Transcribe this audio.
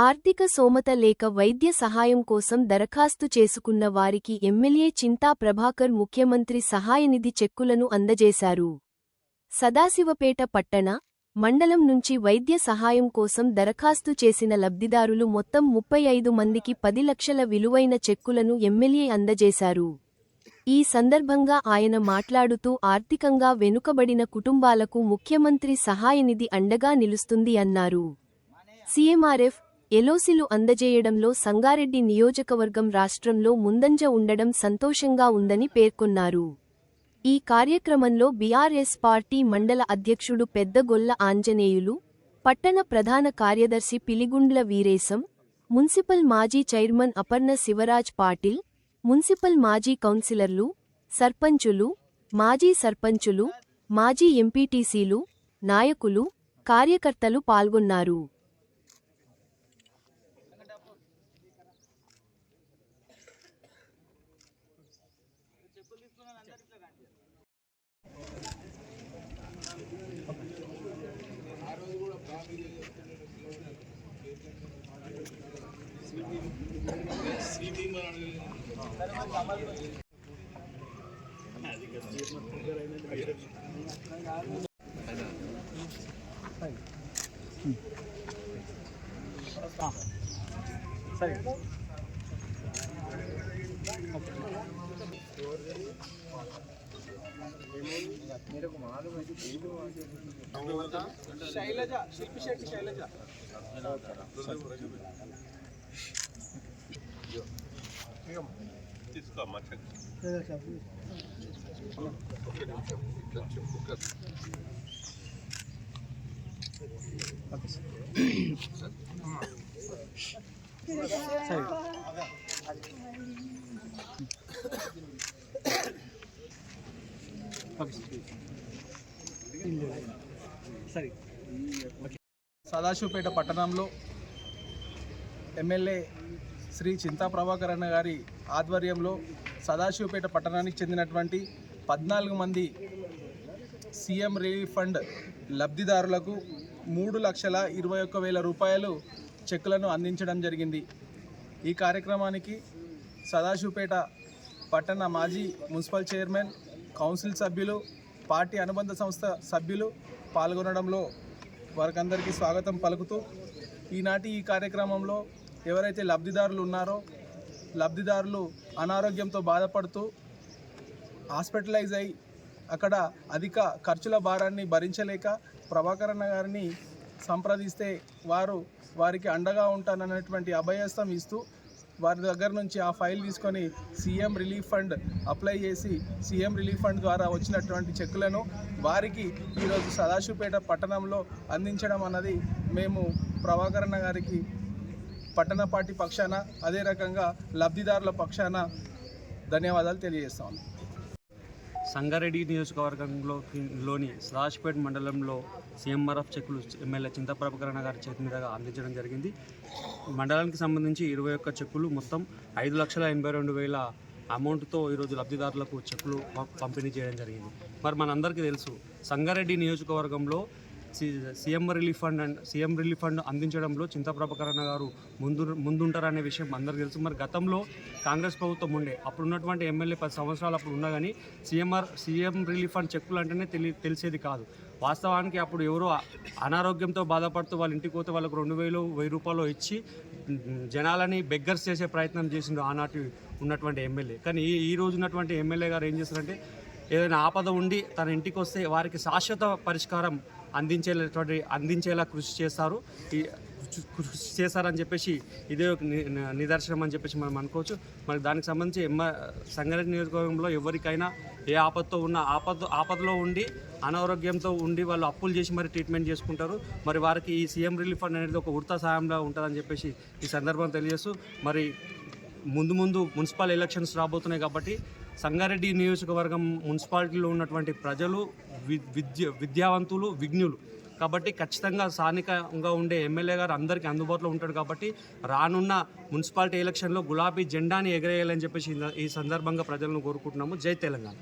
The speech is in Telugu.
ఆర్థిక స్తోమత లేక వైద్య సహాయం కోసం దరఖాస్తు చేసుకున్న వారికి ఎమ్మెల్యే చింతా ప్రభాకర్ ముఖ్యమంత్రి సహాయనిధి చెక్కులను అందజేశారు. సదాశివపేట పట్టణ, మండలం నుంచి వైద్య సహాయం కోసం దరఖాస్తు చేసిన లబ్ధిదారులు మొత్తం 35 మందికి 10 లక్షల విలువైన చెక్కులను ఎమ్మెల్యే అందజేశారు. ఈ సందర్భంగా ఆయన మాట్లాడుతూ ఆర్థికంగా వెనుకబడిన కుటుంబాలకు ముఖ్యమంత్రి సహాయనిధి అండగా నిలుస్తుంది అన్నారు. సీఎంఆర్ఎఫ్, ఎల్ఓసీలు అందజేయడంలో సంగారెడ్డి నియోజకవర్గం రాష్ట్రంలో ముందంజ ఉండడం సంతోషంగా ఉందని పేర్కొన్నారు. ఈ కార్యక్రమంలో బీఆర్ఎస్ పార్టీ మండల అధ్యక్షుడు పెద్దగొల్ల ఆంజనేయులు, పట్టణ ప్రధాన కార్యదర్శి పిలిగుండ్ల వీరేశం, మున్సిపల్ మాజీ చైర్మన్ అపర్ణ శివరాజ్ పాటిల్, మున్సిపల్ మాజీ కౌన్సిలర్లు, సర్పంచులు, మాజీ సర్పంచులు, మాజీ ఎంపీటీసీలు, నాయకులు, కార్యకర్తలు పాల్గొన్నారు. శైలజ, శిల్పి శెట్టి శైలజ. తీసుకోమ్మా చెక్. సదాశివపేట పట్టణంలో ఎమ్మెల్యే శ్రీ చింతా ప్రభాకర్ అన్న గారి ఆధ్వర్యంలో సదాశివపేట పట్టణానికి చెందినటువంటి 14 మంది సీఎం రిలీఫ్ ఫండ్ లబ్ధిదారులకు 3,21,000 రూపాయలు చెక్కులను అందించడం జరిగింది. ఈ కార్యక్రమానికి సదాశివపేట పట్టణ మాజీ మున్సిపల్ చైర్మన్, కౌన్సిల్ సభ్యులు, పార్టీ అనుబంధ సంస్థ సభ్యులు పాల్గొనడంలో వారికందరికీ స్వాగతం పలుకుతూ ఈనాటి ఈ కార్యక్రమంలో ఎవరైతే లబ్ధిదారులు ఉన్నారో లబ్ధిదారులు అనారోగ్యంతో బాధపడుతూ హాస్పిటలైజ్ అయి అక్కడ అధిక ఖర్చుల భారాన్ని భరించలేక ప్రభాకర్ అన్న గారిని సంప్రదిస్తే వారికి అండగా ఉంటానన్నటువంటి అభయస్థం ఇస్తూ వారి దగ్గర నుంచి ఆ ఫైల్ తీసుకొని సీఎం రిలీఫ్ ఫండ్ అప్లై చేసి సీఎం రిలీఫ్ ఫండ్ ద్వారా వచ్చినటువంటి చెక్కులను వారికి ఈరోజు సదాశివపేట పట్టణంలో అందించడం అన్నది మేము ప్రభాకర్ అన్న గారికి పట్టణ పార్టీ పక్షాన అదే రకంగా లబ్ధిదారుల పక్షాన ధన్యవాదాలు తెలియజేస్తాం. సంగారెడ్డి నియోజకవర్గంలోని సదాశివపేట మండలంలో సీఎంఆర్ఎఫ్ చెక్కులు ఎమ్మెల్యే చింతా ప్రభాకర్ అన్న గారి చేతి మీదుగా అందించడం జరిగింది. మండలానికి సంబంధించి 21 చెక్కులు మొత్తం 5,82,000 అమౌంట్తో ఈరోజు లబ్ధిదారులకు చెక్కులు పంపిణీ చేయడం జరిగింది. మరి మనందరికీ తెలుసు సంగారెడ్డి నియోజకవర్గంలో సీఎం రిలీఫ్ ఫండ్ అందించడంలో చింతా ప్రభాకర్ అన్న గారు ముందుంటారనే విషయం అందరికీ తెలుసు. మరి గతంలో కాంగ్రెస్ ప్రభుత్వం ఉండే అప్పుడు ఉన్నటువంటి ఎమ్మెల్యే 10 సంవత్సరాలు అప్పుడు ఉన్నా కానీ సీఎం రిలీఫ్ ఫండ్ చెక్కులు అంటేనే తెలిసేది కాదు. వాస్తవానికి అప్పుడు ఎవరో అనారోగ్యంతో బాధపడుతూ వాళ్ళ ఇంటికి పోతే వాళ్ళకు 2,000-1,000 రూపాయలు ఇచ్చి జనాలని బెగ్గర్స్ చేసే ప్రయత్నం చేసిండు ఆనాటి ఉన్నటువంటి ఎమ్మెల్యే. కానీ ఈ రోజు ఉన్నటువంటి ఎమ్మెల్యే గారు ఏం చేస్తారంటే ఏదైనా ఆపద ఉండి తన ఇంటికి వస్తే వారికి శాశ్వత పరిష్కారం అందించేలా కృషి చేస్తారని చెప్పేసి ఇదే ఒక నిదర్శనం అని చెప్పేసి మనం అనుకోవచ్చు. మరి దానికి సంబంధించి సంగారెడ్డి నియోజకవర్గంలో ఎవరికైనా ఏ ఆపదలో ఉండి అనారోగ్యంతో ఉండి వాళ్ళు అప్పులు చేసి మరి ట్రీట్మెంట్ చేసుకుంటారు. మరి వారికి ఈ సీఎం రిలీఫ్ ఫండ్ అనేది ఒక ఉడతా సాయంగా ఉంటుందని చెప్పేసి ఈ సందర్భంగా తెలియజేస్తూ మరి ముందు మున్సిపల్ ఎలక్షన్స్ రాబోతున్నాయి కాబట్టి సంగారెడ్డి నియోజకవర్గం మున్సిపాలిటీలో ఉన్నటువంటి ప్రజలు విద్యావంతులు, విజ్ఞులు కాబట్టి ఖచ్చితంగా స్థానికంగా ఉండే ఎమ్మెల్యే గారు అందరికీ అందుబాటులో ఉంటాడు. కాబట్టి రానున్న మున్సిపాలిటీ ఎలక్షన్లో గులాబీ జెండాని ఎగరేయాలని చెప్పేసి ఈ సందర్భంగా ప్రజలను కోరుకుంటున్నాము. జై తెలంగాణ.